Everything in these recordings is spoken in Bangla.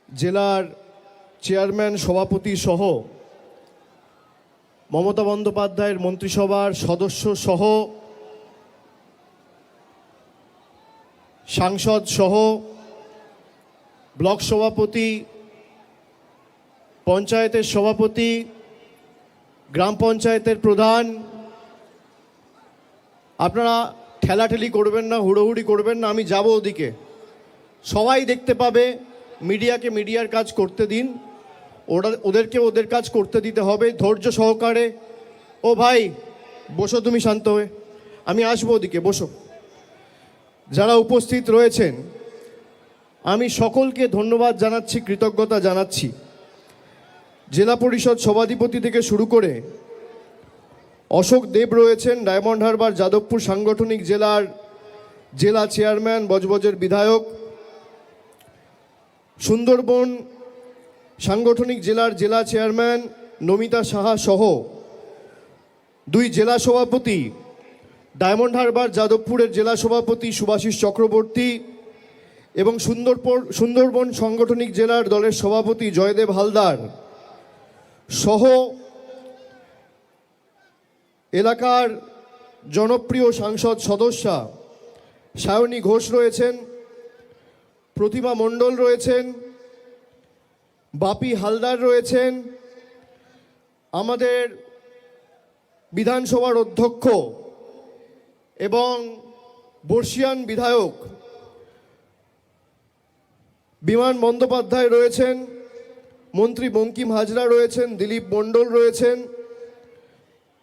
জেলার চেয়ারম্যান সভাপতি সহ মমতা বন্দ্যোপাধ্যায়ের মন্ত্রিসভার সদস্য সহ সাংসদ সহ ব্লক সভাপতি, পঞ্চায়েতের সভাপতি, গ্রাম পঞ্চায়েতের প্রধান, আপনারা ঠেলাঠেলি করবেন না, হুড়োহুড়ি করবেন না। আমি যাব ওদিকে, সবাই দেখতে পাবে। মিডিয়াকে মিডিয়ার কাজ করতে দিন, ওদেরকে ওদের কাজ করতে দিতে হবে ধৈর্য সহকারে। ও ভাই বসো, তুমি শান্ত হয়ে, আমি আসবো ওদিকে, বসো। যারা উপস্থিত রয়েছেন আমি সকলকে ধন্যবাদ জানাচ্ছি, কৃতজ্ঞতা জানাচ্ছি। জেলা পরিষদ সভাধিপতি থেকে শুরু করে অশোক দেব রয়েছেন, ডায়মন্ড হারবার যাদবপুর সাংগঠনিক জেলার জেলা চেয়ারম্যান, বজবজের বিধায়ক, সুন্দরবন সাংগঠনিক জেলার জেলা চেয়ারম্যান নমিতা সাহা সহ দুই জেলা সভাপতি, ডায়মন্ড হারবার যাদবপুরের জেলা সভাপতি শুভাশিস চক্রবর্তী এবং সুন্দরবন সাংগঠনিক জেলার দলের সভাপতি জয়দেব হালদার সহ এলাকার জনপ্রিয় সাংসদ সদস্যা সায়নী ঘোষ রয়েছেন, প্রতিমা মণ্ডল রয়েছেন, বাপি হালদার রয়েছেন, আমাদের বিধানসভার অধ্যক্ষ এবং বর্ষিয়ান বিধায়ক বিমান বন্দ্যোপাধ্যায় রয়েছেন, মন্ত্রী বঙ্কিম হাজরা রয়েছেন, দিলীপ মণ্ডল রয়েছেন।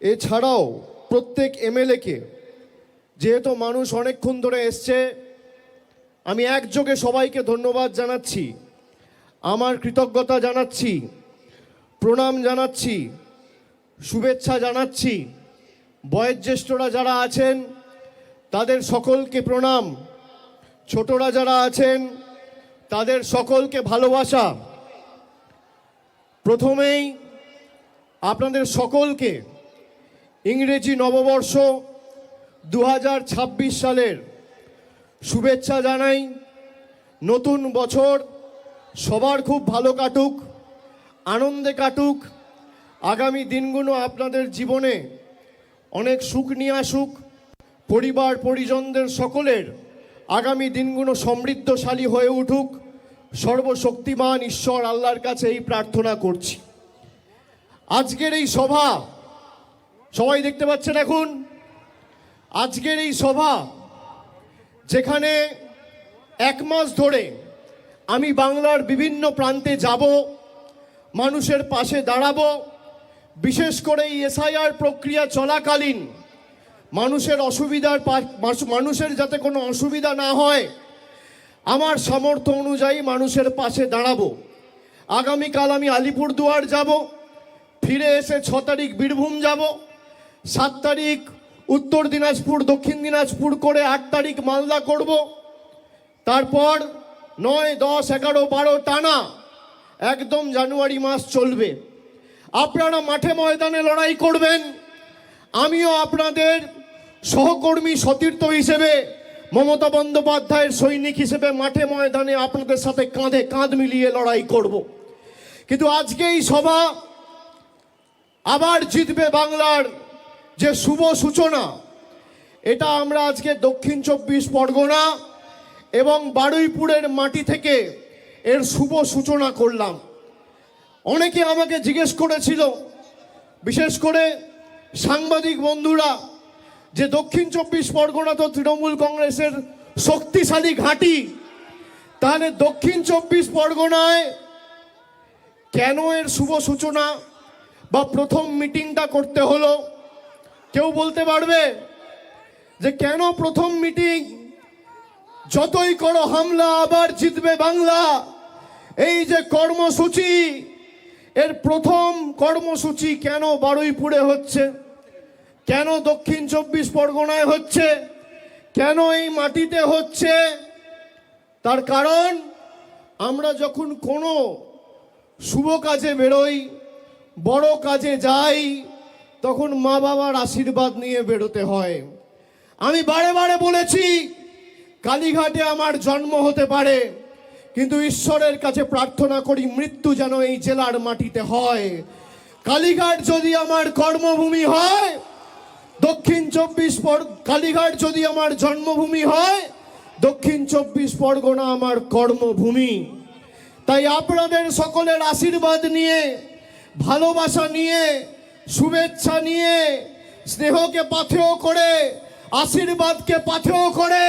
এছাড়াও প্রত্যেক এমএলএকে, যেহেতু মানুষ অনেকক্ষণ ধরে এসছে, আমি একযোগে সবাইকে ধন্যবাদ জানাচ্ছি, আমার কৃতজ্ঞতা জানাচ্ছি, প্রণাম জানাচ্ছি, শুভেচ্ছা জানাচ্ছি। বয়োজ্যেষ্ঠরা যারা আছেন তাদের সকলকে প্রণাম, ছোটরা যারা আছেন তাদের সকলকে ভালোবাসা। প্রথমেই আপনাদের সকলকে ইংরেজি নববর্ষ 2026 সালের শুভেচ্ছা জানাই। নতুন বছর সবার খুব ভালো কাটুক, আনন্দে কাটুক। আগামী দিনগুলো আপনাদের জীবনে অনেক সুখ নিয়ে আসুক, পরিবার পরিজনদের সকলের আগামী দিনগুলো সমৃদ্ধশালী হয়ে উঠুক। সর্বশক্তিমান ঈশ্বর আল্লাহর কাছে এই প্রার্থনা করছি। আজকের এই সভা সবাই দেখতে পাচ্ছেন এখন, আজকের এই সভা যেখানে এক মাস ধরে আমি বাংলার বিভিন্ন প্রান্তে যাব, মানুষের পাশে দাঁড়াবো, বিশেষ করে এই এসআইআর প্রক্রিয়া চলাকালীন মানুষের যাতে কোনো অসুবিধা না হয়, আমার সামর্থ্য অনুযায়ী মানুষের পাশে দাঁড়াবো। আগামীকাল আমি আলিপুরদুয়ার যাব, ফিরে এসে 6 তারিখ বীরভূম যাব, 7 তারিখ উত্তর দিনাজপুর, দক্ষিণ দিনাজপুর করে 8 তারিখ মালদা করব। তারপর 9, 10, 11, 12 টানা একদম জানুয়ারি মাস চলবে। আপনারা মাঠে ময়দানে লড়াই করবেন, আমিও আপনাদের সহকর্মী সতীর্থ হিসেবে, মমতা বন্দ্যোপাধ্যায়ের সৈনিক হিসেবে মাঠে ময়দানে আপনাদের সাথে কাঁধে কাঁধ মিলিয়ে লড়াই করব। কিন্তু আজকে এই সভা আবার জিতবে বাংলার যে শুভ সূচনা, এটা আমরা আজকে দক্ষিণ 24 পরগনা এবং বারুইপুরের মাটি থেকে এর শুভ সূচনা করলাম। অনেকে আমাকে জিজ্ঞেস করেছিল, বিশেষ করে সাংবাদিক বন্ধুরা, যে দক্ষিণ 24 পরগনা তো তৃণমূল কংগ্রেসের শক্তিশালী ঘাঁটি, তাহলে দক্ষিণ 24 পরগনায় কেন এর শুভ সূচনা বা প্রথম মিটিংটা করতে হলো? কেউ বলতে পারবে যে কেন প্রথম মিটিং? যতই করো হামলা আবার জিতবে বাংলা, এই যে কর্মসূচি, এর প্রথম কর্মসূচি কেন বারুইপুরে হচ্ছে, কেন দক্ষিণ 24 পরগনায় হচ্ছে, কেন এই মাটিতে হচ্ছে? তার কারণ আমরা যখন কোনো শুভ কাজে বেরোই, বড় কাজে যাই, তখন মা বাবার আশীর্বাদ নিয়ে বেরোতে হয়। আমি বারে বারে বলেছি, কালীঘাটে আমার জন্ম হতে পারে, কিন্তু ঈশ্বরের কাছে প্রার্থনা করি মৃত্যু যেন এই জেলার মাটিতে হয়। কালীঘাট যদি আমার কর্মভূমি হয়, কালীঘাট যদি আমার জন্মভূমি হয়, দক্ষিণ 24 পরগনা আমার কর্মভূমি। তাই আপনাদের সকলের আশীর্বাদ নিয়ে, ভালোবাসা নিয়ে, শুভেচ্ছা নিয়ে, স্নেহকে পাথেয় করে, আশীর্বাদকে পাথেয় করে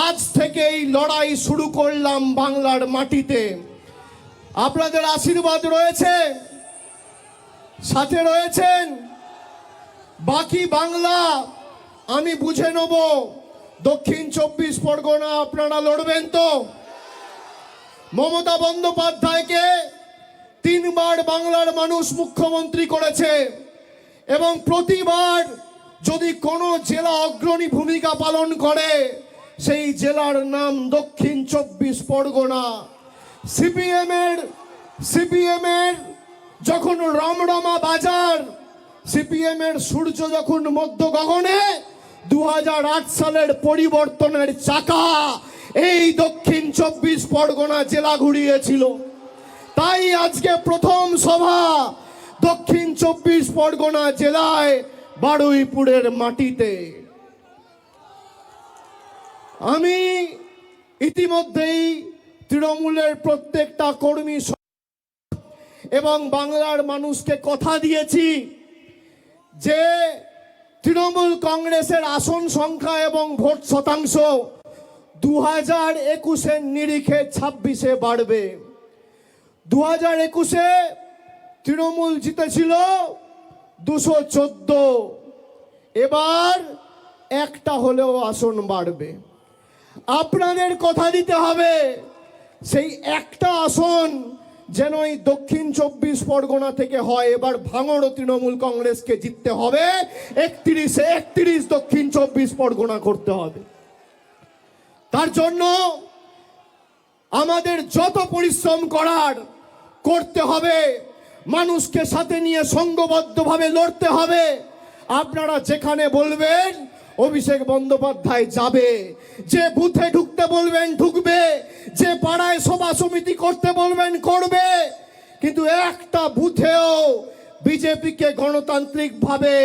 আজ থেকে এই লড়াই শুরু করলাম বাংলার মাটিতে। আপনাদের আশীর্বাদ রয়েছে, সাথে রয়েছেন। বাকি বাংলা আমি বুঝে নেব। দক্ষিণ 24 পরগনা আপনারা লড়বেন তো? মমতা বন্দ্যোপাধ্যায়কে 3 বার বাংলার মানুষ মুখ্যমন্ত্রী করেছে এবং প্রতিবার যদি কোনো জেলা অগ্রণী ভূমিকা পালন করে সেই জেলার নাম দক্ষিণ 24 পরগনা। সিপিএমের যখন রমরমা বাজার, সিপিএমের সূর্য যখন মধ্য গগনে, 2008 সালের পরিবর্তনের চাকা এই দক্ষিণ 24 পরগনা জেলা ঘুরিয়েছিল। তাই আজকে প্রথম সভা দক্ষিণ 24 পরগনা জেলায় বারুইপুরের মাটিতে। আমি ইতিমধ্যেই তৃণমূলের প্রত্যেকটা কর্মী এবং বাংলার মানুষকে কথা দিয়েছি যে তৃণমূল কংগ্রেসের আসন সংখ্যা এবং ভোট শতাংশ 2021-এর নিরিখে 26-এ বাড়বে। 2021-এ তৃণমূল জিতেছিল 214, এবার একটা হলেও আসন বাড়বে। আপনাদের কথা দিতে হবে সেই একটা আসন যেন এই দক্ষিণ 24 পরগনা থেকে হয়। এবার ভাঙড় তৃণমূল কংগ্রেসকে জিততে হবে, 31 দক্ষিণ 24 পরগনা করতে হবে। তার জন্য আমাদের যত পরিশ্রম করার করতে হবে, মানুষকে সাথে নিয়ে সংঘবদ্ধভাবে লড়তে হবে। আপনারা যেখানে বলবেন অভিষেক বন্দ্যোপাধ্যায় যাবে, যে বুথে ঢুকতে বলবেন ঢুকবে, যে পাড়ায় সভা সমিতি করতে বলবেন করবে। কিন্তু একটা বুথেও বিজেপিকে গণতান্ত্রিকভাবে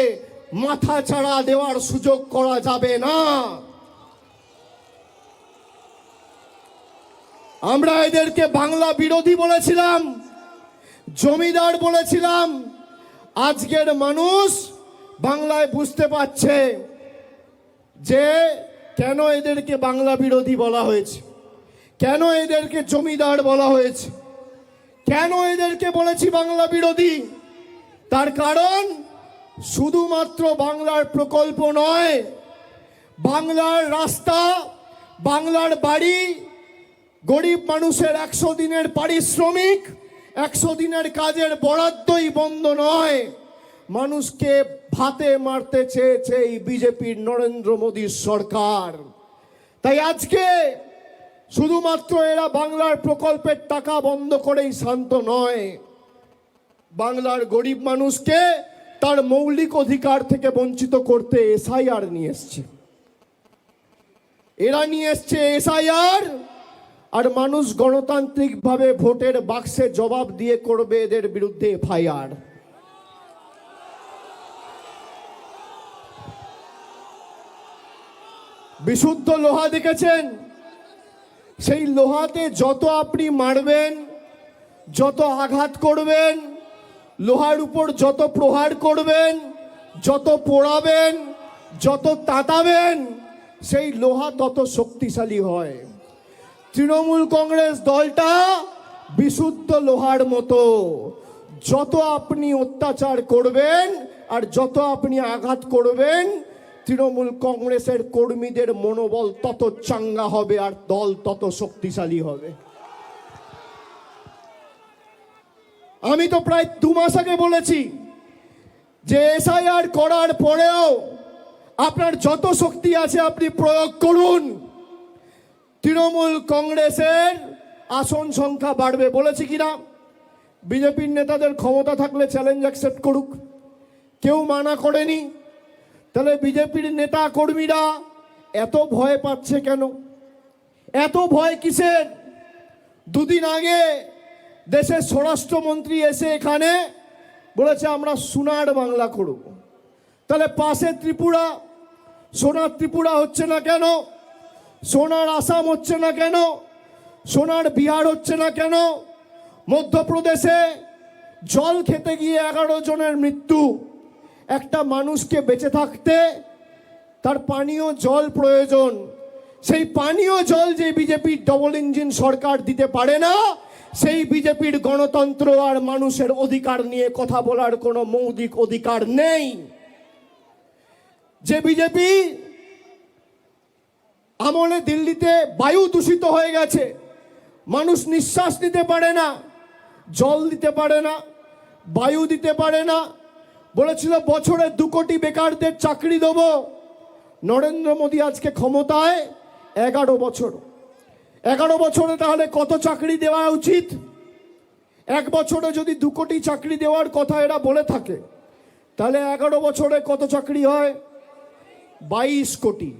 মাথা চাড়া দেওয়ার সুযোগ করা যাবে না। আমরা এদেরকে বাংলা বিরোধী বলেছিলাম, জমিদার বলেছিলাম। আজকের মানুষ বাংলায় বুঝতে পারছে যে কেন এদেরকে বাংলা বিরোধী বলা হয়েছে, কেন এদেরকে জমিদার বলা হয়েছে, কেন এদেরকে বলেছি বাংলা বিরোধী। তার কারণ শুধুমাত্র বাংলার প্রকল্প নয়, বাংলার রাস্তা, বাংলার বাড়ি, গরিব মানুষের 100 দিনের পারিশ্রমিক, 100 দিনের কাজের বরাদ্দই বন্ধ নয়। মানুষকে ভাতে মারতে চেয়েছে এই বিজেপির নরেন্দ্র মোদীর সরকার। তাই আজকে শুধুমাত্র এরা বাংলার প্রকল্পের টাকা বন্ধ করেই শান্ত নয়, বাংলার গরিব মানুষকে তার মৌলিক অধিকার থেকে বঞ্চিত করতে এসআইআর নিয়ে এসছে। এরা নিয়ে এসছে এসআইআর, আর মানুষ গণতান্ত্রিকভাবে ভোটের বাক্সে জবাব দিয়ে করবে এদের বিরুদ্ধে এফআইআর। বিশুদ্ধ লোহা দেখেছেন, সেই লোহাতে যত আপনি মারবেন, যত আঘাত করবেন, লোহার উপর যত প্রহার করবেন, যত পোড়াবেন, যত তাতাবেন, সেই লোহা তত শক্তিশালী হয়। তৃণমূল কংগ্রেস দলটা বিশুদ্ধ লোহার মতো, যত আপনি অত্যাচার করবেন আর যত আপনি আঘাত করবেন, তৃণমূল কংগ্রেসের কর্মীদের মনোবল তত চাঙ্গা হবে আর দল তত শক্তিশালী হবে। আমি তো প্রায় 2 মাস আগে বলেছি যে এসআইআর করার পরেও আপনার যত শক্তি আছে আপনি প্রয়োগ করুন, তৃণমূল কংগ্রেসের আসন সংখ্যা বাড়বে। বলেছি কিনা? বিজেপির নেতাদের ক্ষমতা থাকলে চ্যালেঞ্জ অ্যাকসেপ্ট করুক, কেউ মানা করেনি। তাহলে বিজেপির নেতা কর্মীরা এত ভয় পাচ্ছে কেন? এত ভয় কিসের? দুদিন আগে দেশের স্বরাষ্ট্রমন্ত্রী এসে এখানে বলেছে আমরা সোনার বাংলা করব। তাহলে পাশে ত্রিপুরা, সোনার ত্রিপুরা হচ্ছে না কেন? সোনার আসাম হচ্ছে না কেন? সোনার বিহার হচ্ছে না কেন? মধ্যপ্রদেশে জল খেতে গিয়ে 11 জনের মৃত্যু। একটা মানুষকে বেঁচে থাকতে তার পানীয় জল প্রয়োজন। সেই পানীয় জল যে বিজেপির ডবল ইঞ্জিন সরকার দিতে পারে না, সেই বিজেপির গণতন্ত্র আর মানুষের অধিকার নিয়ে কথা বলার কোনো মৌলিক অধিকার নেই। যে বিজেপি আমলে দিল্লিতে বায়ু দূষিত হয়ে গেছে, মানুষ নিঃশ্বাস নিতে পারে না, জল দিতে পারে না, বায়ু দিতে পারে না, বলেছিল বছরে 2 কোটি বেকারদের চাকরি দেব। নরেন্দ্র মোদী আজকে ক্ষমতায় 11 বছর। 11 বছরে তাহলে কত চাকরি দেওয়া উচিত? এক বছরে যদি 2 কোটি চাকরি দেওয়ার কথা এরা বলে থাকে, তাহলে 11 বছরে কত চাকরি হয়? 22 কোটি।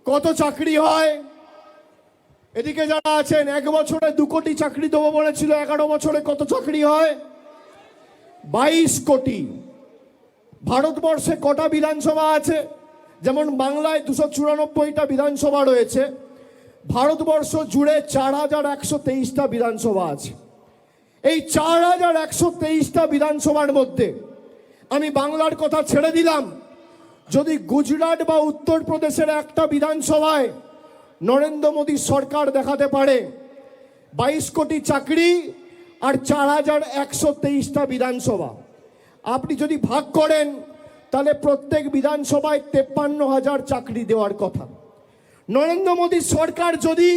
কত চাকরি হয়? এদিকে যারা আছেন, 1 বছরে 2 কোটি চাকরি দেবো বলেছিল, 11 বছরে কত চাকরি হয়? 22 কোটি। ভারতবর্ষে কটা বিধানসভা আছে? যেমন বাংলায় 294টা বিধানসভা রয়েছে, ভারতবর্ষ জুড়ে 4123টা বিধানসভা আছে। এই 4123টা বিধানসভার মধ্যে আমি বাংলার কথা ছেড়ে দিলাম, যদি গুজরাট বা উত্তরপ্রদেশের একটা বিধানসভায় নরেন্দ্র মোদী সরকার দেখাতে পারে 22 কোটি চাকরি আর 4123টা বিধানসভা, আপনি যদি ভাগ করেন তাহলে প্রত্যেক বিধানসভায় 53,000 চাকরি দেওয়ার কথা। নরেন্দ্র মোদী সরকার যদি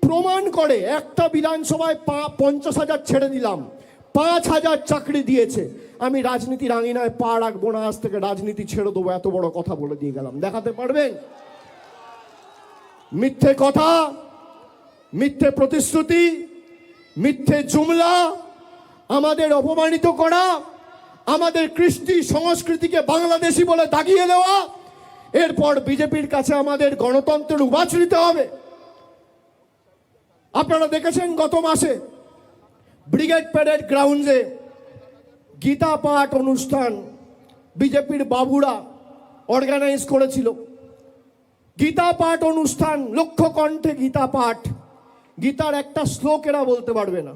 প্রমাণ করে একটা বিধানসভায় 50,000 ছেড়ে দিলাম, 5,000 চাকরি দিয়েছে, আমি রাজনীতির আঙিনায় পা রাখবো না, আজ থেকে রাজনীতি ছেড়ে দেবো, এত বড় কথা বলে দিয়ে গেলাম। দেখাতে পারবেন? মিথ্যে কথা, মিথ্যে প্রতিশ্রুতি, মিথ্যে জুমলা, আমাদের অপমানিত করা, আমাদের কৃষ্টি সংস্কৃতিকে বাংলাদেশি বলে দাগিয়ে দেওয়া, এরপর বিজেপির কাছে আমাদের গণতন্ত্রের উবাচ নিতে হবে। আপনারা দেখেছেন গত মাসে ব্রিগেড প্যারেড গ্রাউন্ডে গীতা পাঠ অনুষ্ঠান বিজেপির বাবুরা অর্গানাইজ করেছিল। গীতা পাঠ অনুষ্ঠান, লক্ষ কণ্ঠে গীতা পাঠ, গীতার একটা শ্লোক এরা বলতে পারবে না।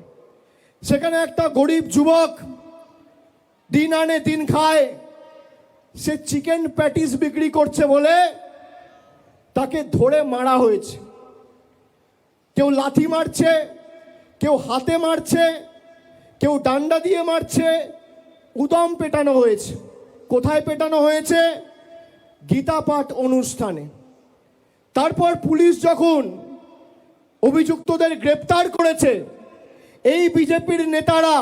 সেখানে একটা গরিব যুবক দিন আনে দিন খায়, সে চিকেন প্যাটিস বিক্রি করছে বলে তাকে ধরে মারা হয়েছে। কেউ লাথি মারছে, কেউ হাতে মারছে, কেউ ডান্ডা দিয়ে মারছে, উদম পেটানো হয়েছে। কোথায় পেটানো হয়েছে? গীতা পাঠ অনুষ্ঠানে। তারপর পুলিশ যখন অভিযুক্তদের গ্রেপ্তার করেছে, এই বিজেপির নেতারা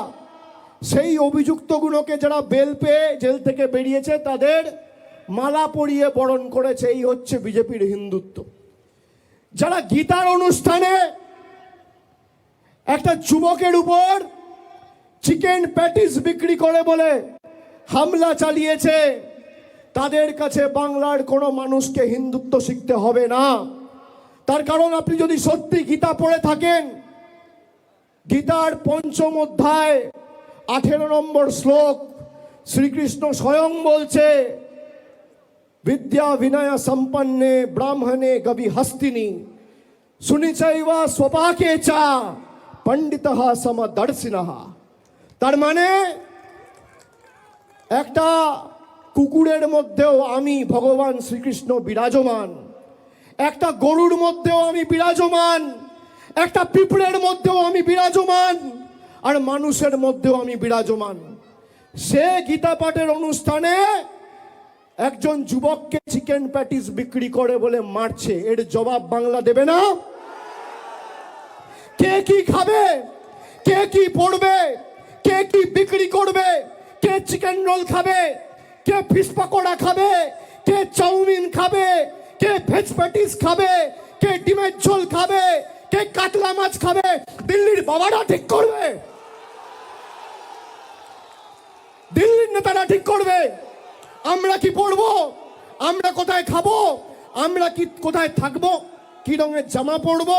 সেই অভিযুক্তগুলোকে যারা বেল পেয়ে জেল থেকে বেরিয়েছে তাদের মালা পরিয়ে বরণ করেছে। এই হচ্ছে বিজেপির হিন্দুত্ব। যারা গীতার অনুষ্ঠানে একটা যুবকের উপর চিকেন প্যাটিস বিক্রি করে বলে হামলা চালিয়েছে, তাদের কাছে বাংলার কোনো মানুষকে হিন্দুত্ব শিখতে হবে না। তার কারণ আপনি যদি সত্যি গীতা পড়ে থাকেন, গীতার 5ম অধ্যায় 18 নম্বর শ্লোক শ্রীকৃষ্ণ স্বয়ং বলছে, বিদ্যা বিনয় সম্পন্নে ব্রাহ্মণে গবি হস্তিনী সুনিচৈবা স্বপাকে চা পণ্ডিতঃ সমদর্শিনঃ। তার মানে একটা কুকুরের মধ্যেও আমি ভগবান শ্রীকৃষ্ণ বিরাজমান, একটা গরুর মধ্যেও আমি বিরাজমান, একটা পিঁপড়ের মধ্যেও আমি বিরাজমান, আর মানুষের মধ্যেও আমি বিরাজমান। সে গীতা পাঠের অনুষ্ঠানে একজন যুবককে চিকেন প্যাটিস বিক্রি করে বলে মারছে, এর জবাব বাংলা দেবে না? কে কি খাবে, কে কি পড়বে, কে কি বিক্রি করবে, কে চিকেন রোল খাবে, কে ফিশ পকোড়া খাবে, কে চাউমিন খাবে, কে ভেজ প্যাটিস খাবে, কে ডিমের ঝোল খাবে, কে কাতলা মাছ খাবে, দিল্লির বাবারা ঠিক করবে, দিল্লির নেতারা ঠিক করবে। আমরা কি পড়বো, আমরা কোথায় খাবো, আমরা কি কোথায় থাকবো, কি রঙের জামা পরবো,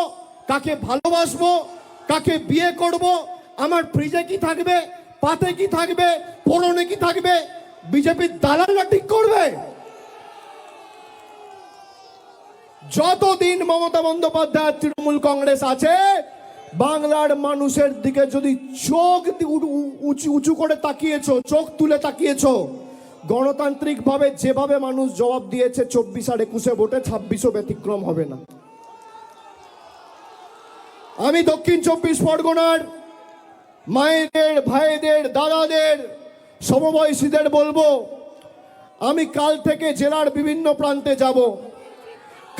কাকে ভালোবাসবো, কাকে বিয়ে করব, আমার ফ্রিজে কি থাকবে, পাতে কি থাকবে, পরনে কি থাকবে, বিজেপির দালালরা ঠিক করবে? যতদিন মমতা বন্দ্যোপাধ্যায় তৃণমূল কংগ্রেস আছে, বাংলার মানুষের দিকে যদি চোখ উঁচু করে তাকিয়েছো, চোখ তুলে তাকিয়েছো, গণতান্ত্রিক ভাবে যেভাবে মানুষ জবাব দিয়েছে 24 আর 21 ভোটে, 26ও ব্যতিক্রম হবে না। আমি দক্ষিণ 24 পরগনার মায়েদের, ভাইদের, দাদাদের, সমবয়সীদের বলবো, আমি কাল থেকে জেলার বিভিন্ন প্রান্তে যাব।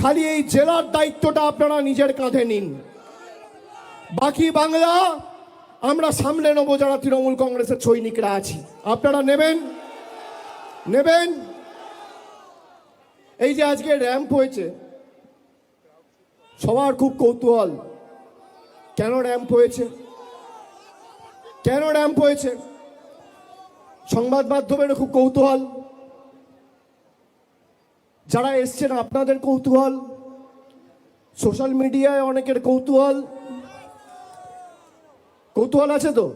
খালি এই জেলার দায়িত্বটা আপনারা নিজের কাঁধে নিন, বাকি বাংলা আমরা সামলে নেবো যারা তৃণমূল কংগ্রেসের সৈনিকরা আছি। আপনারা নেবেন? এই যে আজকে র্যাম্প হয়েছে, সবার খুব কৌতূহল, কেন র্যাম্প হয়েছে, কেন র্যাম্প হয়েছে? সংবাদ মাধ্যমের খুব কৌতূহল, যারা এসছেন আপনাদের কৌতূহল, সোশ্যাল মিডিয়ায় অনেকের কৌতূহল আছে তো,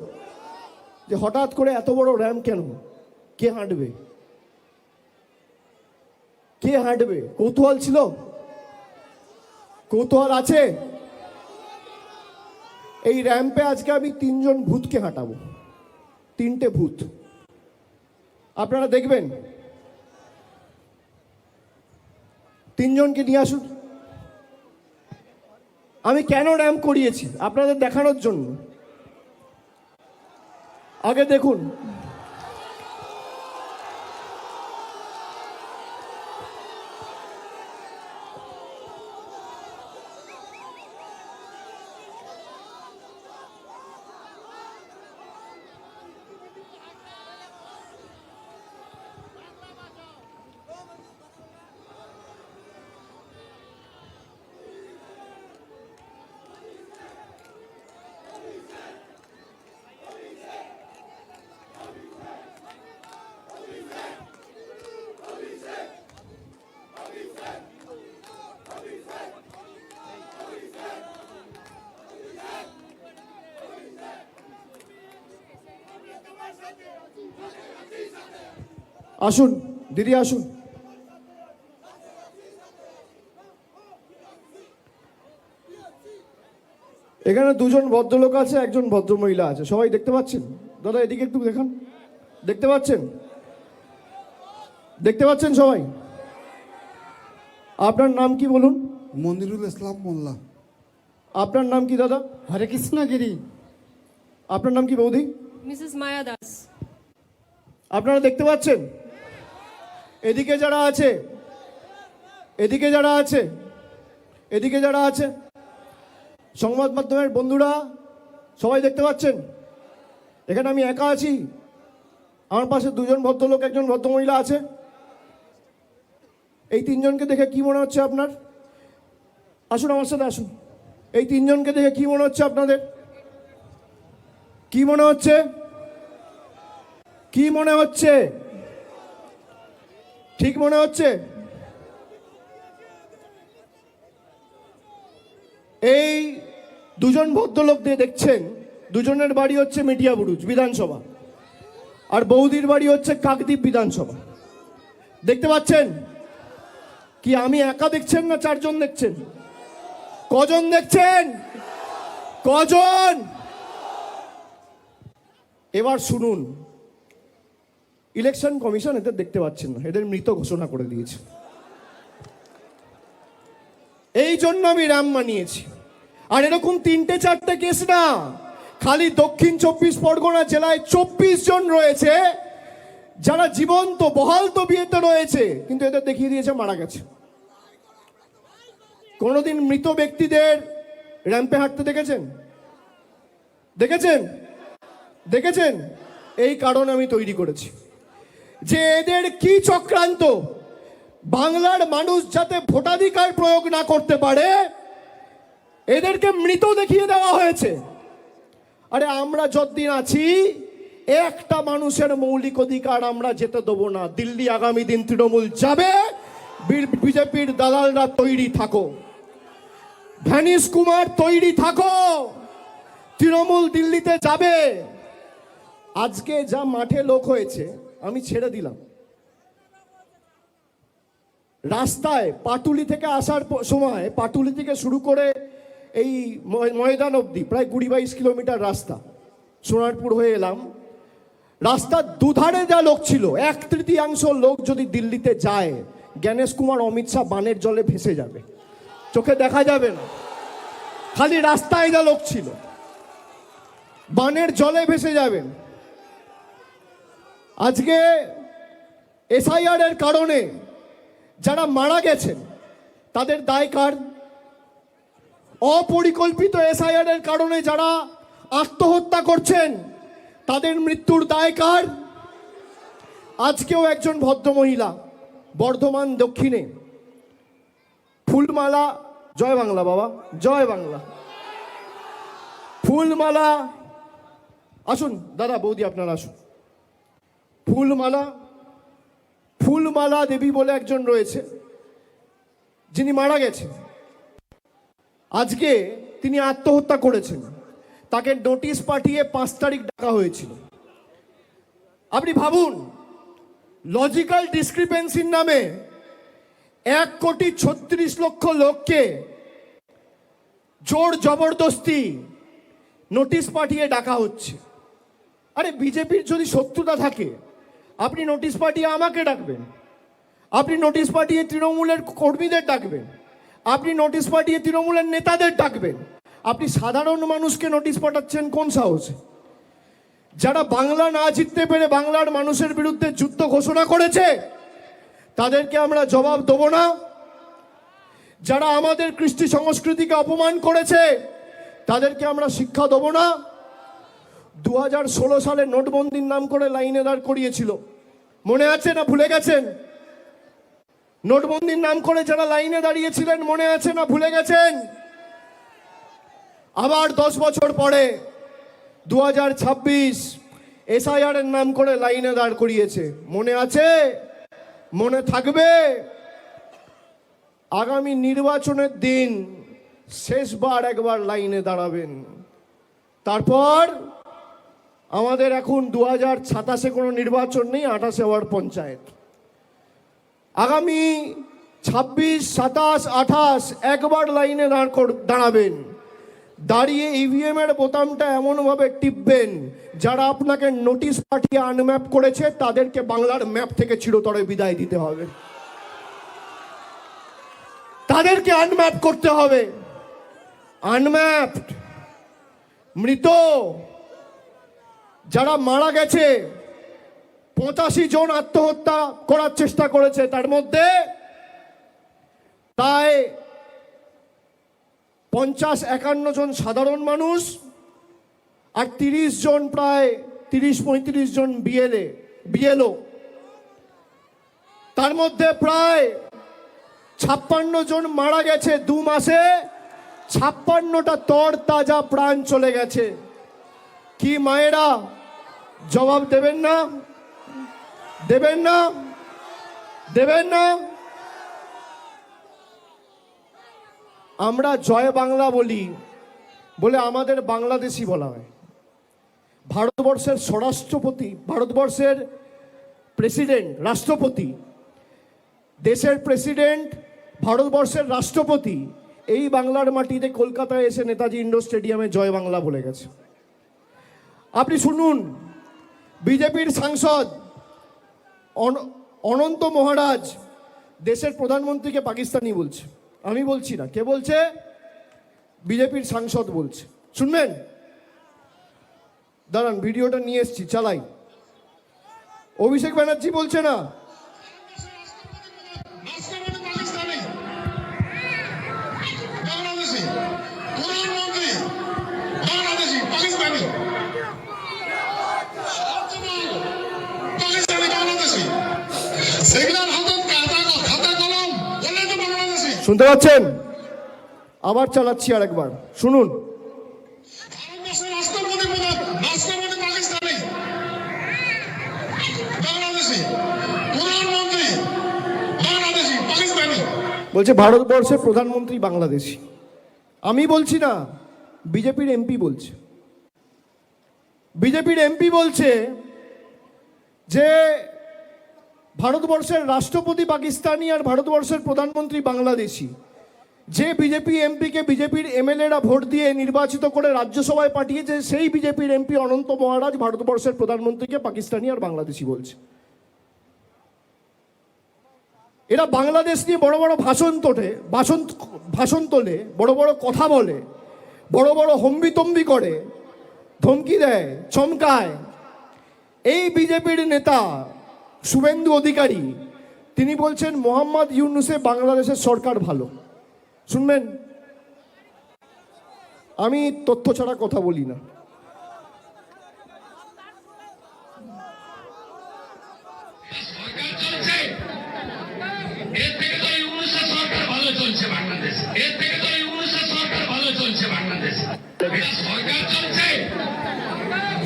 যে হঠাৎ করে এত বড় র্যাম্প কেন, কে হাঁটবে, কে হাঁটবে? কৌতূহল ছিল, কৌতূহল আছে। এই র্যাম্পে আজকে আমি 3 জন ভূতকে হাঁটাবো, 3টে ভূত আপনারা দেখবেন। 3 জনকে নিয়ে আসুন। আমি কেন র্যাম্প করিয়েছি আপনাদের দেখানোর জন্য। আগে দেখুন, আসুন দিদি আসুন। এখানে 2 জন ভদ্রলোক আছে, একজন ভদ্রমহিলা আছে, সবাই দেখতে পাচ্ছেন? দাদা এদিকে একটু দেখান, দেখতে পাচ্ছেন? দেখতে পাচ্ছেন সবাই? আপনার নাম কি বলুন? মনিরুল ইসলাম মোল্লা। আপনার নাম কি দাদা? হরে কৃষ্ণ গিরি। আপনার নাম কি বৌদি? মিসেস মায়া দাস। আপনারা দেখতে পাচ্ছেন? এদিকে যারা আছে, এদিকে যারা আছে, এদিকে যারা আছে, সংবাদ মাধ্যমের বন্ধুরা সবাই দেখতে পাচ্ছেন? এখানে আমি একা আছি, আমার পাশে 2 জন ভদ্রলোক, একজন ভদ্রমহিলা আছে। এই 3 জনকে দেখে কি মনে হচ্ছে আপনার? আসুন আমার সাথে আসুন। এই 3 জনকে দেখে কি মনে হচ্ছে আপনাদের? কি মনে হচ্ছে? কি মনে হচ্ছে? ঠিক মনে হচ্ছে? এই 2 জন ভদ্রলোক দিয়ে দেখছেন, 2 জনের বাড়ি হচ্ছে মেটিয়াবুরুজ বিধানসভা, আর বৌদির বাড়ি হচ্ছে কাকদ্বীপ বিধানসভা। দেখতে পাচ্ছেন? কি আমি একা দেখছেন না 4 জন দেখছেন? কজন দেখছেন? কজন? এবার শুনুন, ইলেকশন কমিশন এদের দেখতে পাচ্ছেন না, এদের মৃত ঘোষণা করে দিয়েছে। এই জন্য আমি র্যাম্প মানিয়েছি। আর এরকম 3-4টে কেস না, খালি দক্ষিণ 24 পরগনা জেলায় 24 জন রয়েছে যারা জীবন্ত বহাল তবিয়তে রয়েছে, কিন্তু এদের দেখিয়ে দিয়েছে মারা গেছে। কোনোদিন মৃত ব্যক্তিদের র্যাম্পে হাঁটতে দেখেছেন? দেখেছেন? দেখেছেন? এই কারণ আমি তৈরি করেছি যে এদের কি চক্রান্ত, বাংলার মানুষ যাতে ভোটাধিকার প্রয়োগ না করতে পারে এদেরকে মৃত দেখিয়ে দেওয়া হয়েছে। আরে আমরা যতদিন আছি একটা মানুষের মৌলিক অধিকার আমরা যেতে দেবো না। দিল্লি আগামী দিন তৃণমূল যাবে, বিজেপির দালালরা তৈরি থাকো, ভ্যানিশ কুমার তৈরি থাকো, তৃণমূল দিল্লিতে যাবে। আজকে যা মাঠে লোক হয়েছে আমি ছেড়ে দিলাম। রাস্তায় পাটুলি থেকে আসার সময়, পাটুলি থেকে শুরু করে এই ময়দান অবধি প্রায় 20-22 কিলোমিটার রাস্তা, সোনারপুর হয়ে এলাম। রাস্তার দুধারে যা লোক ছিল, 1/3 লোক যদি দিল্লিতে যায়, জ্ঞানেশ কুমার অমিত শাহ বানের জলে ভেসে যাবে, চোখে দেখা যাবে না। খালি রাস্তায় যা লোক ছিল বানের জলে ভেসে যাবেন। আজকে এসআইআর এর কারণে যারা মারা গেছেন তাদের দায় কার? অপরিকল্পিত এসআইআর এর কারণে যারা আত্মহত্যা করছেন তাদের মৃত্যুর দায় কার? আজকেও একজন ভদ্রমহিলা বর্ধমান দক্ষিণে ফুলমালা, জয় বাংলা বাবা, জয় বাংলা, ফুলমালা, আসুন দাদা বৌদি আপনারা আসুন। ফুলমালা দেবী বলে একজন রয়েছে যিনি মারা গেছেন। আজকে তিনি আত্মহত্যা করেছেন, তাকে নোটিশ পাঠিয়ে 5 তারিখ ডাকা হয়েছিল। আপনি ভাবুন, লজিক্যাল ডিসক্রিপেন্সির নামে 1,36,00,000 লোককে জোর জবরদস্তি নোটিশ পাঠিয়ে ডাকা হচ্ছে। আরে বিজেপির যদি শত্রুতা থাকে আপনি নোটিশ পাঠিয়ে আমাকে ডাকবেন, আপনি নোটিশ পাঠিয়ে তৃণমূলের কর্মীদের ডাকবেন, আপনি নোটিশ পাঠিয়ে তৃণমূলের নেতাদের ডাকবেন। আপনি সাধারণ মানুষকে নোটিশ পাঠাচ্ছেন কোন সাহসে? যারা বাংলা না জিততে পেরে বাংলার মানুষের বিরুদ্ধে যুদ্ধ ঘোষণা করেছে তাদেরকে আমরা জবাব দেব না? যারা আমাদের কৃষ্টি সংস্কৃতিকে অপমান করেছে তাদেরকে আমরা শিক্ষা দেব না? 2016 সালে নোটবন্দির নাম করে লাইনে দাঁড় করিয়েছিল, মনে আছে না ভুলে গেছেন? নোটবন্দির নাম করে যারা লাইনে দাঁড়িয়েছিলেন মনে আছে না ভুলে গেছেন? আবার 10 বছর পরে 2026 এসআইআর এর নাম করে লাইনে দাঁড় করিয়েছে, মনে আছে? মনে থাকবে? আগামী নির্বাচনের দিন শেষবার একবার লাইনে দাঁড়াবেন, তারপর আমাদের এখন 2027-এ কোনো নির্বাচন নেই, 28-এ হওয়ার পঞ্চায়েত। আগামী 26, 27, 28 একবার লাইনে দাঁড়াবেন, দাঁড়িয়ে ইভিএম এর বোতামটা এমনভাবে টিপবেন যারা আপনাকে নোটিশ পাঠিয়ে আনম্যাপ করেছে তাদেরকে বাংলার ম্যাপ থেকে চিরতরে বিদায় দিতে হবে, তাদেরকে আনম্যাপ করতে হবে। আনম্যাপড, মৃত যারা মারা গেছে, 85 জন আত্মহত্যা করার চেষ্টা করেছে, তার মধ্যে প্রায় 50-51 জন সাধারণ মানুষ আর 30 জন, প্রায় 30-35 জন বিএলও, তার মধ্যে প্রায় 56 জন মারা গেছে 2 মাসে। 56টা তর তাজা প্রাণ চলে গেছে। কি মায়েরা জবাব দেবেন না? দেবেন না? দেবেন না? আমরা জয় বাংলা বলি বলে আমাদের বাংলাদেশি বলা হয়। ভারতবর্ষের স্বরাষ্ট্রপতি, ভারতবর্ষের প্রেসিডেন্ট, রাষ্ট্রপতি, দেশের প্রেসিডেন্ট, ভারতবর্ষের রাষ্ট্রপতি এই বাংলার মাটিতে কলকাতায় এসে নেতাজি ইন্ডোর স্টেডিয়ামে জয় বাংলা বলে গেছে। আপনি শুনুন, বিজেপির সাংসদ অনন্ত মহারাজ দেশের প্রধানমন্ত্রীকে পাকিস্তানি বলছে। আমি বলছি না, কে বলছে? বিজেপির সাংসদ বলছে। শুনবেন? দাঁড়ান, ভিডিওটা নিয়ে এসছি, চালাই। অভিষেক ব্যানার্জি বলছে না, শুনতে পাচ্ছেন? আবার চালাচ্ছি আর একবার শুনুন। বলছে ভারতবর্ষের প্রধানমন্ত্রী বাংলাদেশি। আমি বলছি না, বিজেপির এমপি বলছে। বিজেপির এমপি বলছে যে ভারতবর্ষের রাষ্ট্রপতি পাকিস্তানি আর ভারতবর্ষের প্রধানমন্ত্রী বাংলাদেশি। যে বিজেপি এমপিকে বিজেপির এমএলএরা ভোট দিয়ে নির্বাচিত করে রাজ্যসভায় পাঠিয়েছে, সেই বিজেপির এমপি অনন্ত মহারাজ ভারতবর্ষের প্রধানমন্ত্রীকে পাকিস্তানি আর বাংলাদেশি বলছে। এরা বাংলাদেশ নিয়ে বড় বড় ভাষণ তোলে, বড় বড় কথা বলে, বড় বড় হম্বিতম্বি করে, ধমকি দেয়, চমকায়। এই বিজেপির নেতা শুভেন্দু অধিকারী তিনি বলছেন মোহাম্মদ ইউনূসে বাংলাদেশের সরকার ভালো। শুনবেন, আমি তথ্য ছাড়া কথা বলি না। এর থেকে তো ইউনূসের সরকার ভালো চলছে বাংলাদেশ। এর থেকে তো ইউনূসের সরকার ভালো চলছে বাংলাদেশ। সরকার চলছে,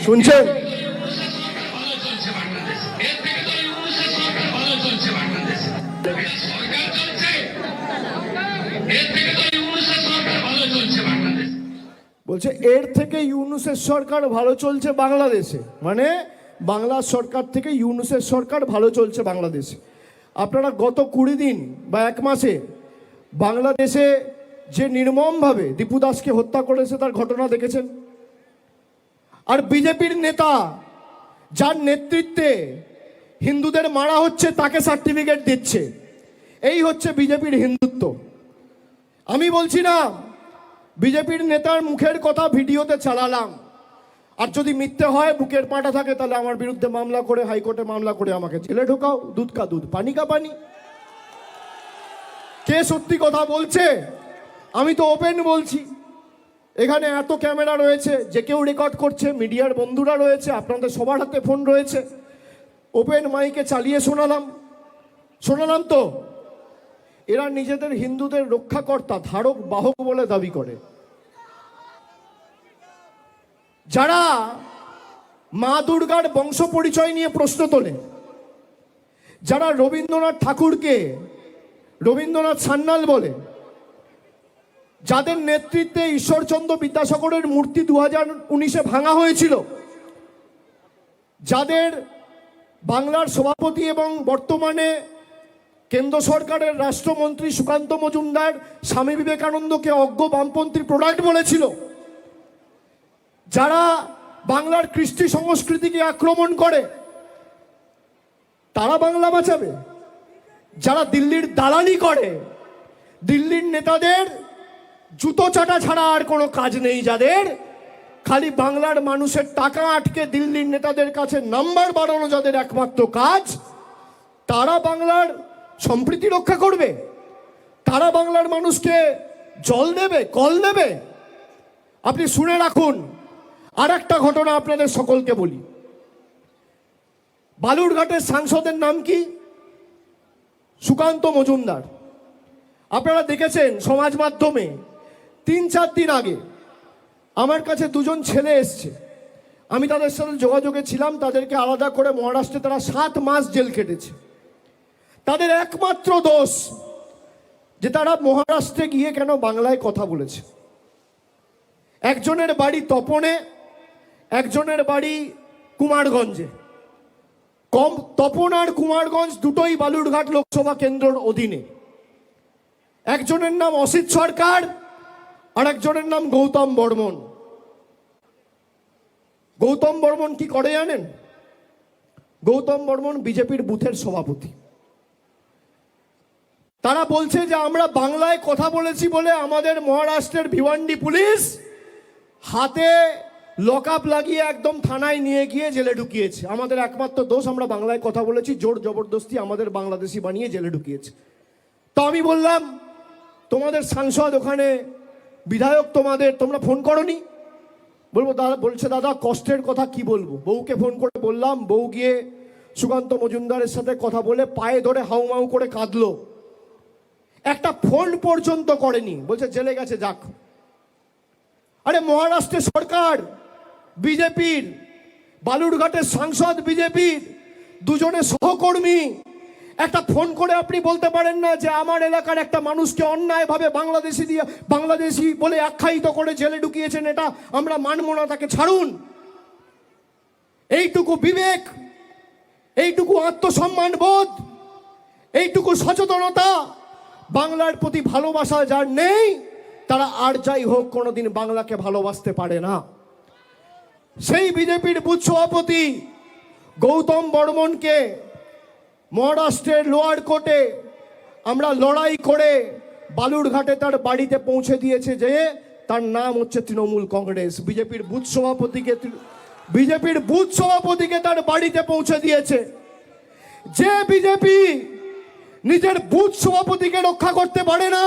শুনছেন? ইউনূসের সরকার ভালো চলছে বাংলাদেশ। এর থেকে তো ইউনূসের সরকার ভালো চলছে বাংলাদেশ। সরকার চলছে, এর থেকে তো ইউনূসের সরকার ভালো চলছে বাংলাদেশ। বলছে এর থেকে ইউনূসের সরকার ভালো চলছে বাংলাদেশে, মানে বাংলার সরকার থেকে ইউনূসের সরকার ভালো চলছে বাংলাদেশে। আপনারা গত 20 দিন বা 1 মাসে বাংলাদেশে যে নির্মমভাবে দীপু দাসকে হত্যা করেছে তার ঘটনা দেখেছেন। আর বিজেপির নেতা যার নেতৃত্বে হিন্দুদের মারা হচ্ছে তাকে সার্টিফিকেট দিচ্ছে। এই হচ্ছে বিজেপির হিন্দুত্ব। আমি বলছি না, বিজেপির নেতার মুখের কথা ভিডিওতে চালালাম, আর যদি মিথ্যে হয়, বুকের পাটা থাকে, তাহলে আমার বিরুদ্ধে মামলা করে হাইকোর্টে মামলা করে আমাকে জেলে ঢোকাও। দুধ কা দুধ, পানি কা পানি। কে সত্যি কথা বলছে? আমি তো ওপেন বলছি। এখানে এত ক্যামেরা রয়েছে, যে কেউ রেকর্ড করছে, মিডিয়ার বন্ধুরা রয়েছে, আপনাদের সবার হাতে ফোন রয়েছে। ওপেন মাইকে চালিয়ে শোনালাম তো। এরা নিজেদের হিন্দুদের রক্ষাকর্তা, ধারক বাহক বলে দাবি করে। যারা মা দুর্গার বংশ পরিচয় নিয়ে প্রশ্ন তোলে, যারা রবীন্দ্রনাথ ঠাকুরকে রবীন্দ্রনাথ সান্যাল বলে, যাদের নেতৃত্বে ঈশ্বরচন্দ্র বিদ্যাসাগরের মূর্তি 2019-এ ভাঙা হয়েছিল, যাদের বাংলার সভাপতি এবং বর্তমানে কেন্দ্র সরকারের রাষ্ট্রমন্ত্রী সুকান্ত মজুমদার স্বামী বিবেকানন্দকে অজ্ঞ বামপন্থী প্রোডাক্ট বলেছিল, যারা বাংলার কৃষ্টি সংস্কৃতিকে আক্রমণ করে, তারা বাংলা বাঁচাবে? যারা দিল্লির দালালি করে, দিল্লির নেতাদের জুতো চাটা ছাড়া আর কোনো কাজ নেই, যাদের খালি বাংলার মানুষের টাকা আটকে দিল্লির নেতাদের কাছে নাম্বার বাড়ানো যাদের একমাত্র কাজ, তারা বাংলার সম্প্রীতি রক্ষা করবে? তারা বাংলার মানুষকে জল দেবে, কল দেবে? আপনি শুনে রাখুন। আর একটা ঘটনা আপনাদের সকলকে বলি। বালুরঘাটের সাংসদের নাম কি? সুকান্ত মজুমদার। আপনারা দেখেছেন সমাজ মাধ্যমে 3-4 দিন আগে আমার কাছে 2জন ছেলে এসছে। আমি তাদের সাথে যোগাযোগে ছিলাম। তাদেরকে আলাদা করে মহারাষ্ট্রে তারা 7 মাস জেল কেটেছে। তাদের একমাত্র দোষ যে তারা মহারাষ্ট্রে গিয়ে কেন বাংলায় কথা বলেছে। একজনের বাড়ি তপনে, একজনের বাড়ি কুমারগঞ্জে। তপন আর কুমারগঞ্জ দুটোই বালুরঘাট লোকসভা কেন্দ্রের অধীনে। একজনের নাম অসিত সরকার আর একজনের নাম গৌতম বর্মন। গৌতম বর্মন কি করে জানেন? গৌতম বর্মন বিজেপির বুথের সভাপতি। তারা বলছে যে আমরা বাংলায় কথা বলেছি বলে আমাদের মহারাষ্ট্রের ভিওয়ান্ডি পুলিশ হাতে লকআপ লাগিয়ে একদম থানায় নিয়ে গিয়ে জেলে ঢুকিয়েছে। আমাদের একমাত্র দোষ, আমরা বাংলায় কথা বলেছি, জোর জবরদস্তি আমাদের বাংলাদেশি বানিয়ে জেলে ঢুকিয়েছে। তো আমি বললাম, তোমাদের সাংসদ ওখানে বিধায়ক, তোমরা ফোন করনি? বলছে দাদা কষ্টের কথা কি বলবো। বউকে ফোন করে বললাম, বউ গিয়ে সুকান্ত মজুমদারের সাথে কথা বলে পায়ে ধরে হাউমাউ করে কাঁদলো। একটা ফোন পর্যন্ত করেনি, বলছে জেলে গেছে যাক। আরে মহারাষ্ট্রের সরকার বিজেপির, বালুরঘাটের সাংসদ বিজেপির, 2জনের সহকর্মী। একটা ফোন করে আপনি বলতে পারেন না যে আমার এলাকার একটা মানুষকে অন্যায়ভাবে বাংলাদেশি বলে আখ্যায়িত করে জেলে ঢুকিয়েছেন, এটা আমরা মানব না, তাকে ছাড়ুন। এইটুকু বিবেক, এইটুকু আত্মসম্মান বোধ, এইটুকু সচেতনতা বাংলার প্রতি ভালোবাসা যার নেই, তারা আর যাই হোক কোনোদিন বাংলাকে ভালোবাসতে পারে না। সেই বিজেপির বুথ সভাপতি গৌতম বর্মনকে মহারাষ্ট্রের লোয়ার কোর্টে আমরা লড়াই করে বালুরঘাটে তার বাড়িতে পৌঁছে দিয়েছে, যে তার নাম হচ্ছে তৃণমূল কংগ্রেস। বিজেপির বুথ সভাপতিকে তার বাড়িতে পৌঁছে দিয়েছে। যে বিজেপি নিজের বুথ সভাপতিকে রক্ষা করতে পারে না,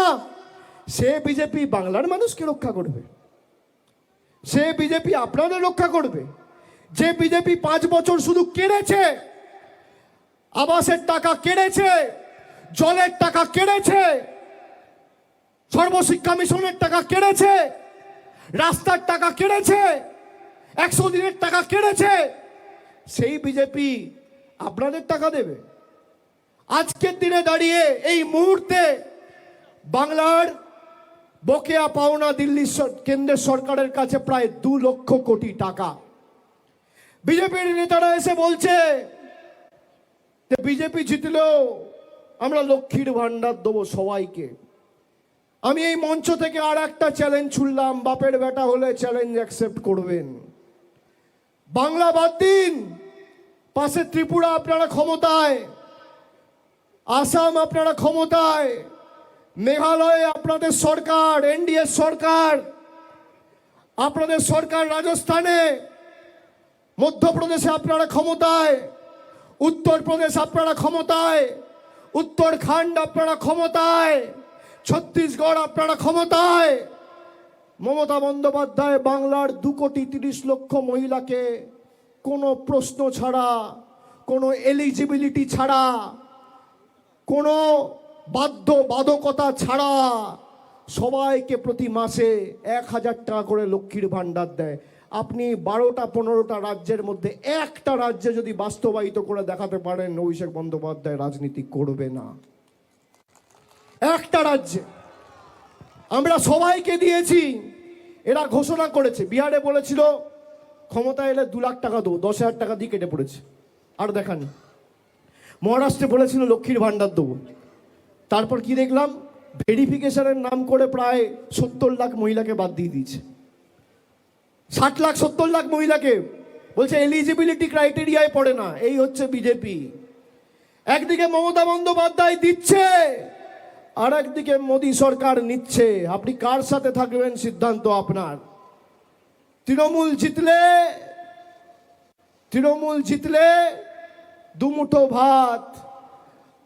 সে বিজেপি বাংলার মানুষকে রক্ষা করবে? সে বিজেপি আপনাদের রক্ষা করবে? যে বিজেপি 5 বছর শুধু কেড়েছে, আবাসের টাকা কেড়েছে, জলের টাকা কেড়েছে, সর্বশিক্ষা মিশনের টাকা কেড়েছে, রাস্তার টাকা কেড়েছে, 100 দিনের টাকা কেড়েছে, সেই বিজেপি আপনাদের টাকা দেবে? আজকের দিনে দাঁড়িয়ে এই মুহূর্তে বাংলার বকেয়া পাওনা দিল্লি কেন্দ্রের সরকারের কাছে প্রায় 2 লক্ষ কোটি টাকা। বিজেপির নেতারা এসে বলছে যে বিজেপি জিতলেও আমরা লক্ষ্মীর ভান্ডার দেবো সবাইকে। আমি এই মঞ্চ থেকে আর একটা চ্যালেঞ্জ ছুড়লাম, বাপের বেটা হলে চ্যালেঞ্জ অ্যাকসেপ্ট করবেন। বাংলা বাদ দিন, পাশে ত্রিপুরা আপনারা ক্ষমতায়, আসাম আপনারা ক্ষমতায়, মেঘালয়ে আপনাদের সরকার, এনডিএ সরকার, আপনাদের সরকার রাজস্থানে, মধ্যপ্রদেশে আপনারা ক্ষমতায়, উত্তরপ্রদেশ আপনারা ক্ষমতায়, উত্তরাখণ্ড আপনারা ক্ষমতায়, ছত্তিশগড় আপনারা ক্ষমতায়। মমতা বন্দ্যোপাধ্যায় বাংলার 2,30,00,000 মহিলাকে কোনো প্রশ্ন ছাড়া, কোনো এলিজিবিলিটি ছাড়া, কোনো বাধ্যবাধকতা ছাড়া সবাইকে প্রতি মাসে 1,000 টাকা করে লক্ষ্মীর ভান্ডার দেয়। আপনি 12টা-15টা রাজ্যের মধ্যে একটা রাজ্যে যদি বাস্তবায়িত করে দেখাতে পারেন, অভিষেক বন্দ্যোপাধ্যায় রাজনীতি করবে না। একটা রাজ্যে আমরা সবাইকে দিয়েছি, এরা ঘোষণা করেছে। বিহারে বলেছিল ক্ষমতা এলে 2 লাখ টাকা দেবো, 10,000 টাকা দিয়ে কেটে পড়েছে, আর দেখানি। মহারাষ্ট্রে বলেছিল লক্ষ্মীর ভান্ডার দেবো, তারপর কি দেখলাম, ভেরিফিকেশনের নাম করে প্রায় 70 লাখ মহিলাকে বাদ দিয়ে দিয়েছে। 60 লাখ 70 লাখ মহিলাকে বলছে এলিজিবিলিটি ক্রাইটেরিয়ায় পড়ে না। এই হচ্ছে বিজেপি। একদিকে মমতা বন্দ্যোপাধ্যায় দিচ্ছে, আর একদিকে মোদী সরকার নিচ্ছে। আপনি কার সাথে থাকবেন সিদ্ধান্ত আপনার। তৃণমূল জিতলে 2 মুঠো ভাত,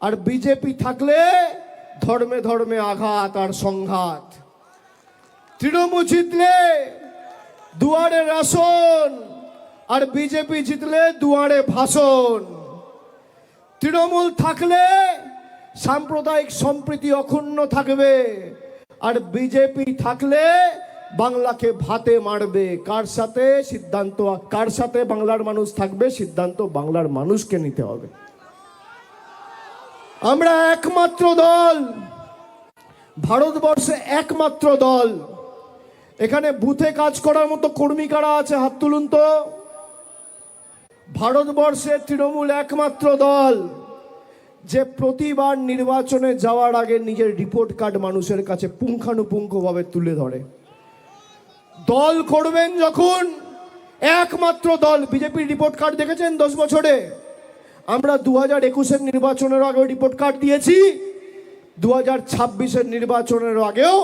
আর বিজেপি থাকলে ধর্মে ধর্মে আঘাত আর সংঘাত। তৃণমূল জিতলে দুয়ারে রাশন, আর বিজেপি জিতলে দুয়ারে ভাষণ। তৃণমূল থাকলে সাম্প্রদায়িক সম্প্রীতি অক্ষুণ্ণ থাকবে, আর বিজেপি থাকলে বাংলাকে ভাতে মারবে। কার সাথে বাংলার মানুষ থাকবে, সিদ্ধান্ত বাংলার মানুষকে নিতে হবে। আমরা একমাত্র দল, ভারতবর্ষে একমাত্র দল। এখানে বুথে কাজ করার মতো কর্মী কারা আছে, হাত তুলুন তো। ভারতবর্ষে তৃণমূল একমাত্র দল যে প্রতিবার নির্বাচনে যাওয়ার আগে নিজের রিপোর্ট কার্ড মানুষের কাছে পুঙ্খানুপুঙ্খভাবে তুলে ধরে। দল করবেন যখন, একমাত্র দল। বিজেপির রিপোর্ট কার্ড দেখেছেন 10 বছরে? আমরা 2021-এর নির্বাচনের আগেও রিপোর্ট কার্ড দিয়েছি, 2026-এর নির্বাচনের আগেও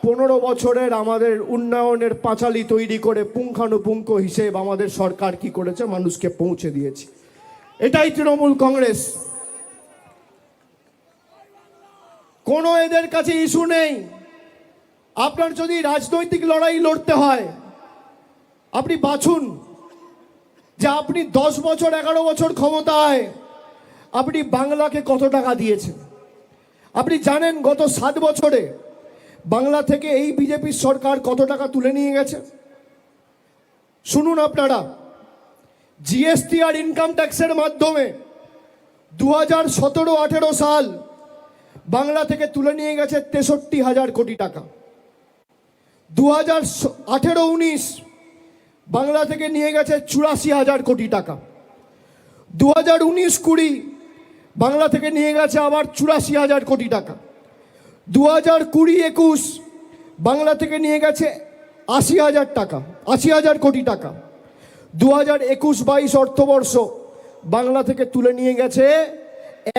15 বছরের আমাদের উন্নয়নের পাঁচালী তৈরি করে পুঙ্খানুপুঙ্খ হিসেব আমাদের সরকার কি করেছে মানুষকে পৌঁছে দিয়েছি। এটাই তৃণমূল কংগ্রেস। কোনো এদের কাছে ইস্যু নেই। আপনার যদি রাজনৈতিক লড়াই লড়তে হয়, আপনি বাছুন যে আপনি 10 বছর 11 বছর ক্ষমতায় আপনি বাংলাকে কত টাকা দিয়েছেন। আপনি জানেন গত 7 বছরে বাংলা থেকে এই বিজেপির সরকার কত টাকা তুলে নিয়ে গেছে? শুনুন আপনারা, জিএসটি আর ইনকাম ট্যাক্সের মাধ্যমে 2017-18 সাল বাংলা থেকে তুলে নিয়ে গেছে 63,000 কোটি টাকা। 2018-19 বাংলা থেকে নিয়ে গেছে 84,000 কোটি টাকা। 2019-20 বাংলা থেকে নিয়ে গেছে আবার 84,000 কোটি টাকা। 2020-21 বাংলা থেকে নিয়ে গেছে 80,000 টাকা, 80,000 কোটি টাকা। 2021-22 অর্থবর্ষ বাংলা থেকে তুলে নিয়ে গেছে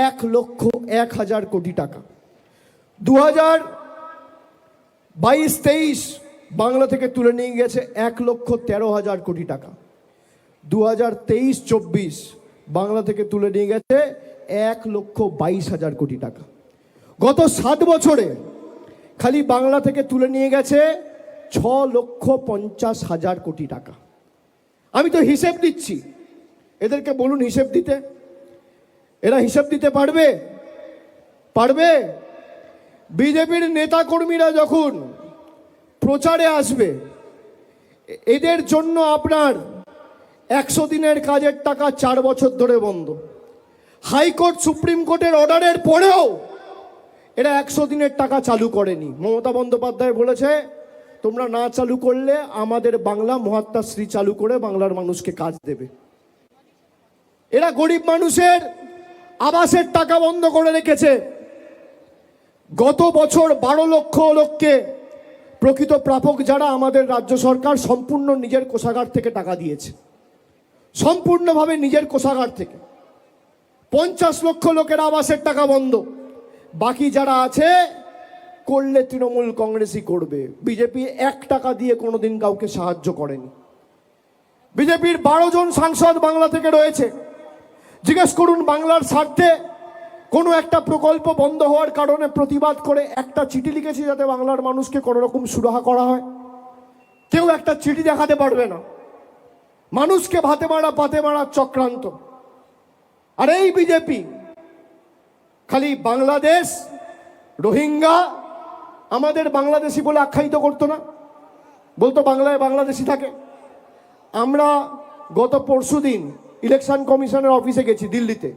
1,01,000 কোটি টাকা। 2022-23 বাংলা থেকে তুলে নিয়ে গেছে 1,13,000 কোটি টাকা। 2023-24 বাংলা থেকে তুলে নিয়ে গেছে 1,22,000 কোটি টাকা। গত 7 বছরে খালি বাংলা থেকে তুলে নিয়ে গেছে 6,50,000 কোটি টাকা। আমি তো হিসেব দিচ্ছি, এদেরকে বলুন হিসেব দিতে। এরা হিসেব দিতে পারবে? পারবে? বিজেপির নেতা কর্মীরা যখন প্রচারে আসবে, এদের জন্য আপনার 100 দিনের কাজের টাকা 4 বছর ধরে বন্ধ। হাইকোর্ট সুপ্রিম কোর্টের অর্ডারের পরেও এরা 100 দিনের টাকা চালু করেনি। মমতা বন্দ্যোপাধ্যায় বলেছে, তোমরা না চালু করলে আমাদের বাংলা মহাত্মাশ্রী চালু করে বাংলার মানুষকে কাজ দেবে। এরা গরিব মানুষের আবাসের টাকা বন্ধ করে রেখেছে। গত বছর 12 লক্ষ লোককে, প্রকৃত প্রাপক যারা, আমাদের রাজ্য সরকার সম্পূর্ণ নিজের কোষাগার থেকে টাকা দিয়েছে, সম্পূর্ণভাবে নিজের কোষাগার থেকে। 50 লক্ষ লোকের আবাসের টাকা বন্ধ। বাকি যারা আছে করলে তৃণমূল কংগ্রেসই করবে। বিজেপি 1 টাকা দিয়ে কোনোদিন কাউকে সাহায্য করেনি। বিজেপির 12 জন সাংসদ বাংলা থেকে রয়েছে। জিজ্ঞেস করুন, বাংলার স্বার্থে কোনো একটা প্রকল্প বন্ধ হওয়ার কারণে প্রতিবাদ করে একটা চিঠি লিখেছি যাতে বাংলার মানুষকে কোনো রকম সুরাহা করা হয়? কেউ একটা চিঠি দেখাতে পারবে না। মানুষকে ভাতে মারা পাতে মারার চক্রান্ত। আর এই বিজেপি খালি বাংলাদেশ, রোহিঙ্গা, আমাদের বাংলাদেশি বলে আখ্যায়িত করতো না, বলতো বাংলায় বাংলাদেশি থাকে। আমরা গত পরশুদিন ইলেকশন কমিশনের অফিসে গেছি দিল্লিতে।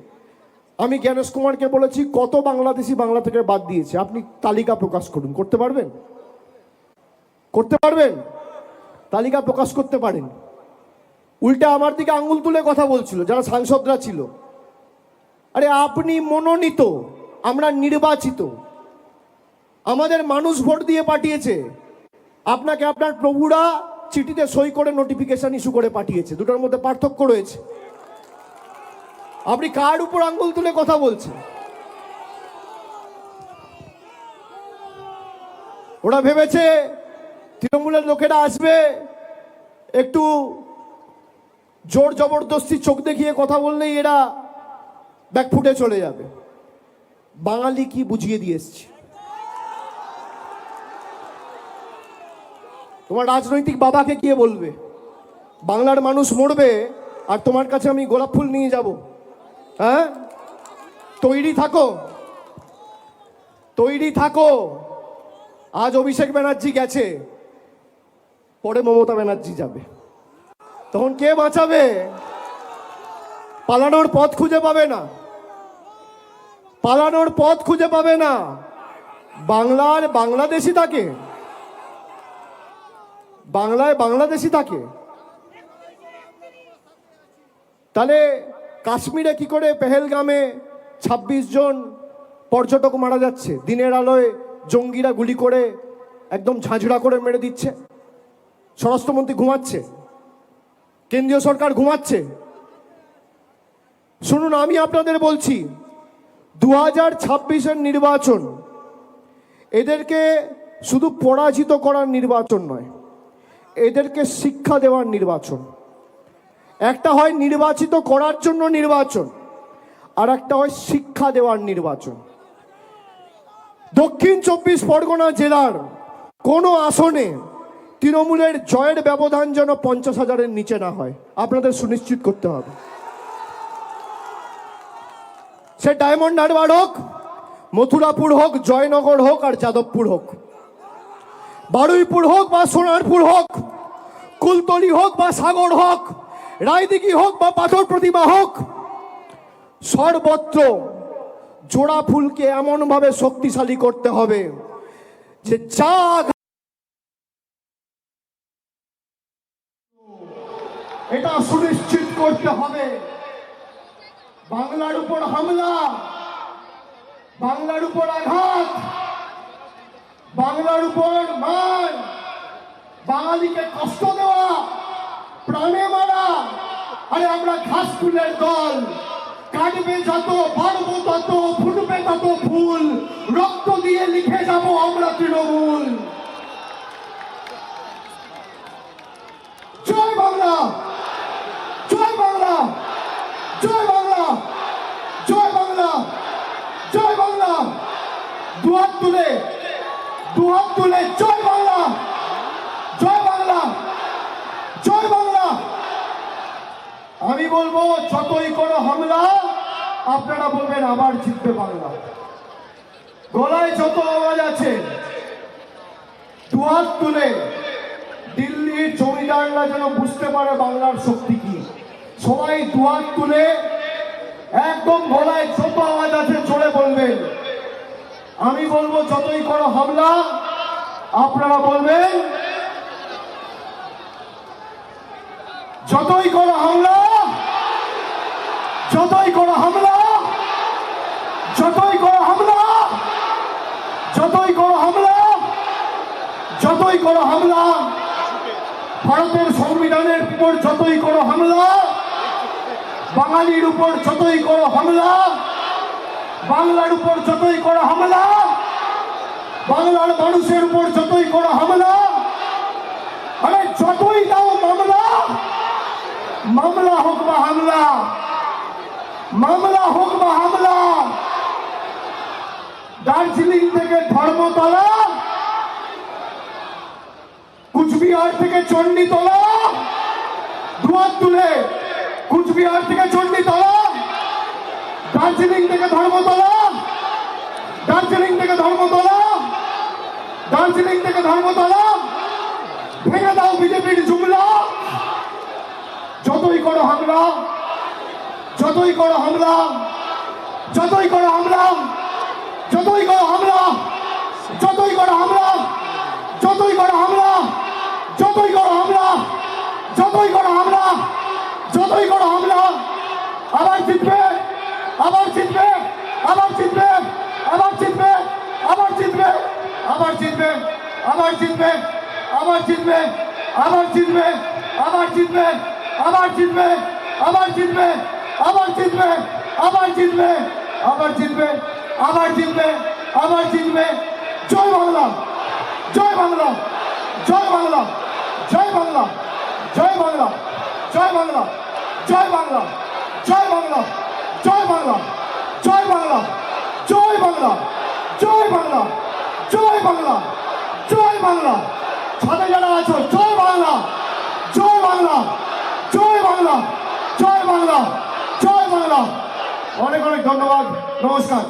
আমি জ্ঞানেশ কুমারকে বলেছি, কত বাংলাদেশি বাংলা থেকে বাদ দিয়েছে আপনি তালিকা প্রকাশ করুন। করতে পারবেন? করতে পারবেন? তালিকা প্রকাশ করতে পারেন। উল্টে আমার দিকে আঙুল তুলে কথা বলছিল যারা সাংসদরা ছিল। আরে আপনি মনোনীত, আমরা নির্বাচিত, আমাদের মানুষ ভোট দিয়ে পাঠিয়েছে। আপনাকে আপনার প্রভুরা চিঠিতে সই করে নোটিফিকেশন ইস্যু করে পাঠিয়েছে। দুটোর মধ্যে পার্থক্য রয়েছে। আপনি কার উপর আঙ্গুল তুলে কথা বলছেন? ওরা ভেবেছে তৃণমূলের লোকেরা আসবে, একটু জোর জবরদস্তি চোখ দেখিয়ে কথা বললেই এরা ব্যাকফুটে চলে যাবে। বাঙালি কি বুঝিয়ে দিয়ে এসছি। তোমার রাজনৈতিক বাবাকে গিয়ে বলবে বাংলার মানুষ মরবে আর তোমার কাছে আমি গোলাপ ফুল নিয়ে যাব? হ্যাঁ, তৈরি থাকো, তৈরি থাকো। আজ অভিষেক ব্যানার্জি গেছে, পরে মমতা ব্যানার্জি যাবে, তখন কে বাঁচাবে? পালানোর পথ খুঁজে পাবে না, পালানোর পথ খুঁজে পাবে না। বাংলার বাংলাদেশি থাকে, বাংলায় বাংলাদেশি থাকে। তাহলে কাশ্মীরে কি করে পেহেলগামে 26 জন পর্যটক মারা যাচ্ছে? দিনের আলোয় জঙ্গিরা গুলি করে একদম ঝাঁঝরা করে মেরে দিচ্ছে। স্বরাষ্ট্রমন্ত্রী ঘুমাচ্ছে, কেন্দ্রীয় সরকার ঘুমাচ্ছে। শুনুন, আমি আপনাদের বলছি, 2026-এর নির্বাচন এদেরকে শুধু পরাজিত করার নির্বাচন নয়, এদেরকে শিক্ষা দেওয়ার নির্বাচন। একটা হয় নির্বাচিত করার জন্য নির্বাচন, আর একটা হয় শিক্ষা দেওয়ার নির্বাচন। দক্ষিণ 24 পরগনা জেলার কোনো আসনে তৃণমূলের জয়ের ব্যবধান যেন 50,000-এর নিচে না হয়, আপনাদের সুনিশ্চিত করতে হবে। সে ডায়মন্ড হারবার হোক, মথুরাপুর হোক, জয়নগর হোক আর যাদবপুর হোক, বারুইপুর হোক বা সোনারপুর হোক, কুলতলি হোক বা সাগর হোক, রায়দিঘি হোক বা পাথর প্রতিমা হোক, সর্বত্র জোড়া ফুলকে এমনভাবে শক্তিশালী করতে হবে যে যা এটা সুনিশ্চিত করতে হবে। বাংলার উপর হামলা, বাংলার উপর আঘাত, বাংলার উপর মার, বাঙালিকে কষ্ট দেওয়া, প্রাণে মারা। আরে আমরা ঘাস ফুলের দল, কাটবে যত, পারবো তত, ফুটবে তত ফুল, রক্ত দিয়ে লিখে যাব আমরা তৃণমূল। জয় বাংলা, জয় বাংলা, জয় বাংলা, জয় বাংলা, জয় বাংলা। দুহাত তুলে, দুহাত তুলে জয় বাংলা, জয় বাংলা, জয় বাংলা। আমি বলবো যতই করো হামলা, আপনারা বলবেন আবার জিতবে বাংলা। গলায় যত আওয়াজ আছে, দুহাত তুলে দিল্লির জমিদাররা যেন বুঝতে পারে বাংলার শক্তি কি। সবাই দুহাত তুলে একদম গলায় যত আওয়াজ আছে জোরে বলবেন। আমি বলবো যতই করো হামলা, আপনারা বলবেন যতই করো হামলা, যতই করো হামলা, যতই করো হামলা, যতই করো হামলা, যতই করো হামলা। ভারতের সংবিধানের উপর যতই করো হামলা, বাঙালির উপর যতই করো হামলা, বাংলার উপর যতই করো হামলা, বাংলার মানুষের উপর যতই করো হামলা, আরে যতই দাও মামলা, মামলা হোক বা হামলা, মামলা হোক বা হামলা। দার্জিলিং থেকে ধর্মতলা, কুচবিহার থেকে চণ্ডীতলা, দুহাত তুলে কুচবিহার থেকে চণ্ডীতলা, দার্জিলিং থেকে ধর্মতলা, দার্জিলিং থেকে ধর্মতলা, দার্জিলিং থেকে ধর্মতলা। ভেঙে দাও বিজেপির জুমলা। যতই করো হামলা, যতই করো হামলা, যতই করো হামলা, যতই করো হামলা, যতই করো হামলা, যতই করো হামলা, যতই করো হামলা, যতই করো হামলা, যতই করো হামলা। আবার জিতবে, আবার জিতবে, আবার জিতবে, আবার জিতবে, আবার জিতবে, আবার জিতবে, আবার জিতবে, আবার জিতবে, আবার জিতবে, আবার জিতবে, আবার জিতবে, আবার জিতবে, আবার জিতবে, আবার জিতবে, আবার জিতবে, আবার জিতবে, আবার জিতবে। জয় বাংলা, জয় বাংলা, জয় বাংলা, জয় বাংলা, জয় বাংলা, জয় বাংলা, জয় বাংলা, জয় বাংলা, জয় বাংলা, জয় বাংলা, জয় বাংলা, জয় বাংলা, জয় বাংলা, জয় বাংলা। ছাদে যারা আছো জয় বাংলা, জয় বাংলা, জয় বাংলা, জয় বাংলা, জয় বাংলা। অনেক অনেক ধন্যবাদ, নমস্কার।